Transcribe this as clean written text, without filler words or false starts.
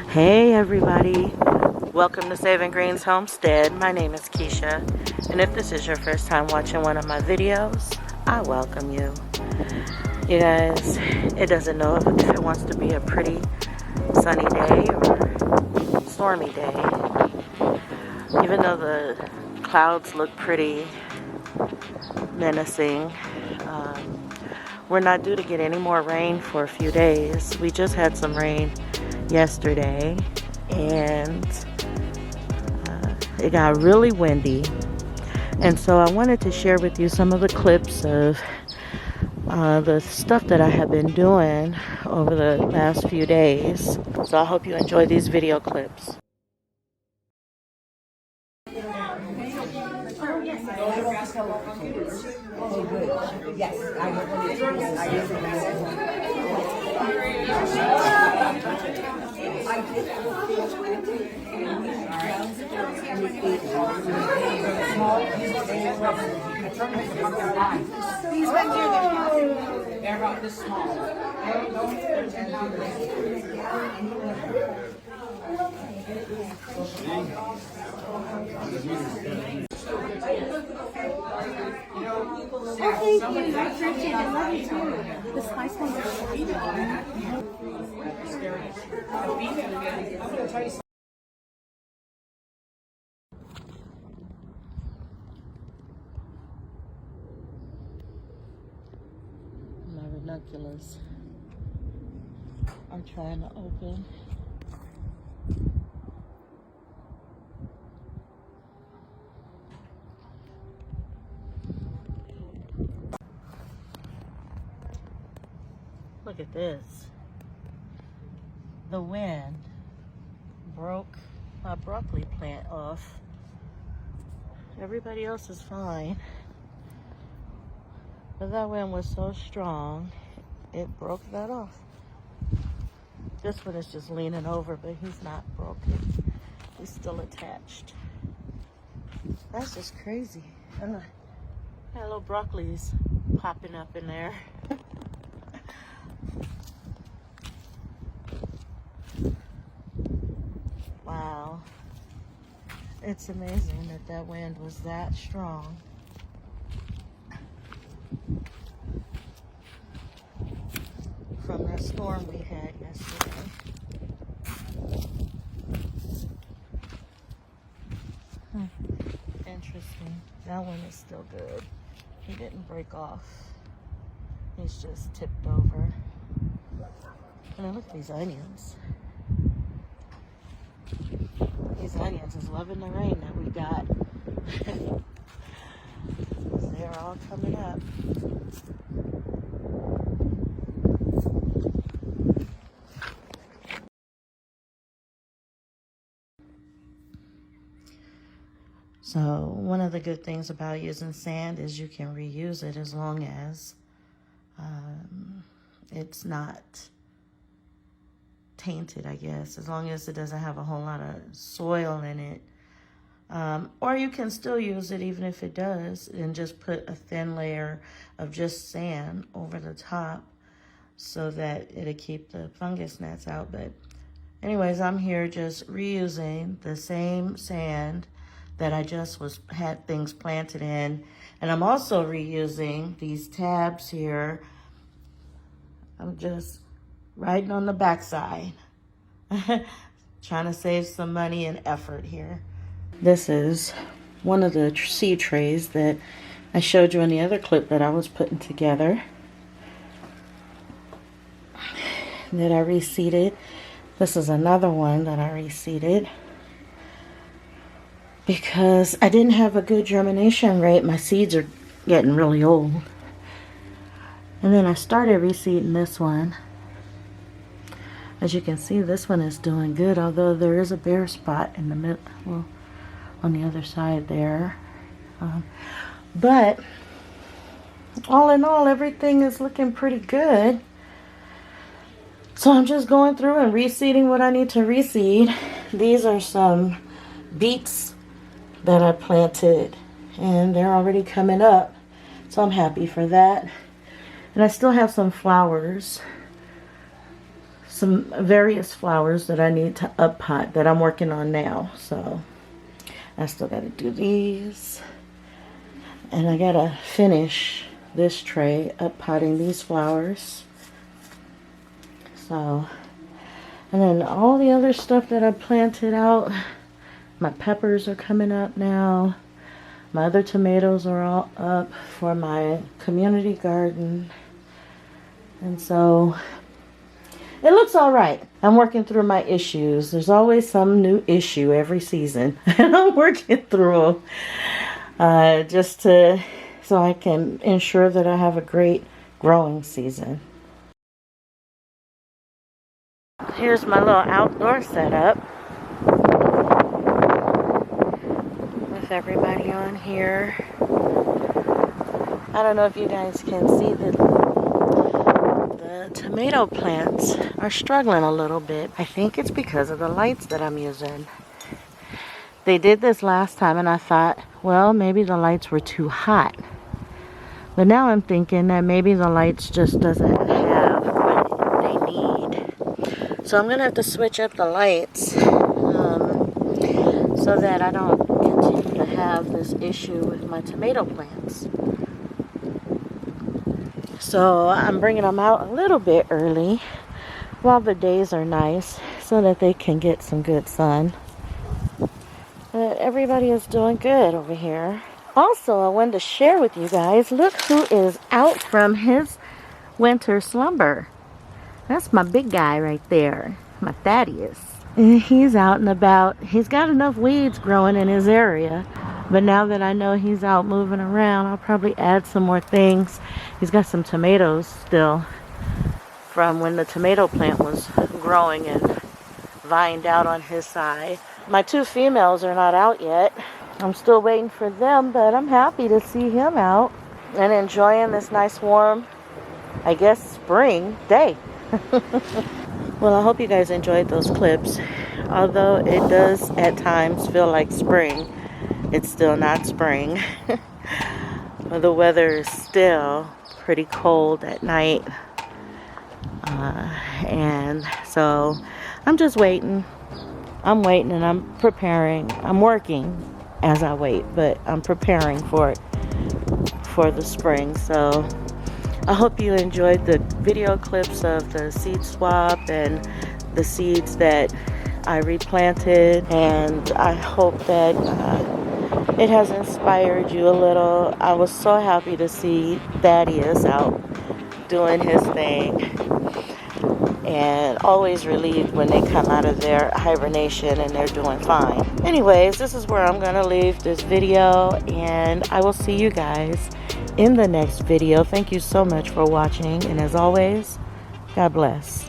Hey everybody, welcome to Saving Green's Homestead. My name is Keisha, and if this is your first time watching one of my videos, I welcome you. You guys, it doesn't know if it wants to be a pretty sunny day or stormy day. Even though the clouds look pretty menacing, we're not due to get any more rain for a few days. We just had some rain yesterday, and it got really windy, and so I wanted to share with you some of the clips of the stuff that I have been doing over the last few days. So I hope you enjoy these video clips. They're about this small. Oh, thank you. I appreciate it. Love you too. The spice ones are so good. My ranunculus are trying to open. Look at this. The wind broke my broccoli plant off. Everybody else is fine, but that wind was so strong, it broke that off. This one is just leaning over, but he's not broken. He's still attached. That's just crazy. And I had little broccolis popping up in there. Wow. It's amazing that that wind was that strong. From that storm we had yesterday. Interesting. That one is still good. He didn't break off. He's just tipped over. And then look at these onions. These onions is loving the rain that we got. They're all coming up. So one of the good things about using sand is you can reuse it as long as it's not tainted, I guess, as long as it doesn't have a whole lot of soil in it. Or you can still use it even if it does, and just put a thin layer of just sand over the top so that it'll keep the fungus gnats out. But anyways, I'm here just reusing the same sand that I just had things planted in. And I'm also reusing these tabs here. I'm just riding on the backside. Trying to save some money and effort here. This is one of the seed trays that I showed you in the other clip that I was putting together, that I reseeded. This is another one that I reseeded because I didn't have a good germination rate. My seeds are getting really old. And then I started reseeding this one. As you can see, this one is doing good, although there is a bare spot in the middle, well, on the other side there. But all in all, everything is looking pretty good. So I'm just going through and reseeding what I need to reseed. These are some beets that I planted, and they're already coming up. So I'm happy for that. And I still have some flowers. some various flowers that I need to up pot that I'm working on now. So I still got to do these. And I got to finish this tray up potting these flowers. So, and then all the other stuff that I planted out, my peppers are coming up now. My other tomatoes are all up for my community garden. And so it looks all right. I'm working through my issues. There's always some new issue every season. And I'm working through them just so I can ensure that I have a great growing season. Here's my little outdoor setup with everybody on here. I don't know if you guys can see the tomato plants are struggling a little bit. I think it's because of the lights that I'm using. They did this last time and I thought, well, maybe the lights were too hot. But now I'm thinking that maybe the lights just doesn't have what they need. So I'm gonna have to switch up the lights so that I don't continue to have this issue with my tomato plants. So I'm bringing them out a little bit early while the days are nice so that they can get some good sun. But everybody is doing good over here. Also, I wanted to share with you guys, look who is out from his winter slumber. That's my big guy right there, my Thadius. And he's out and about. He's got enough weeds growing in his area. But now that I know he's out moving around, I'll probably add some more things. He's got some tomatoes still from when the tomato plant was growing and vined out on his side. My two females are not out yet. I'm still waiting for them, but I'm happy to see him out and enjoying this nice warm, I guess, spring day. Well, I hope you guys enjoyed those clips. Although it does at times feel like spring, it's still not spring. The weather is still pretty cold at night. And so I'm just waiting. I'm waiting and I'm preparing. I'm working as I wait, but I'm preparing for it, for the spring. So I hope you enjoyed the video clips of the seed swap and the seeds that I replanted, and I hope that it has inspired you a little. I was so happy to see Thadius out doing his thing, and always relieved when they come out of their hibernation and they're doing fine. Anyways, this is where I'm gonna leave this video, and I will see you guys in the next video. Thank you so much for watching, and as always, God bless.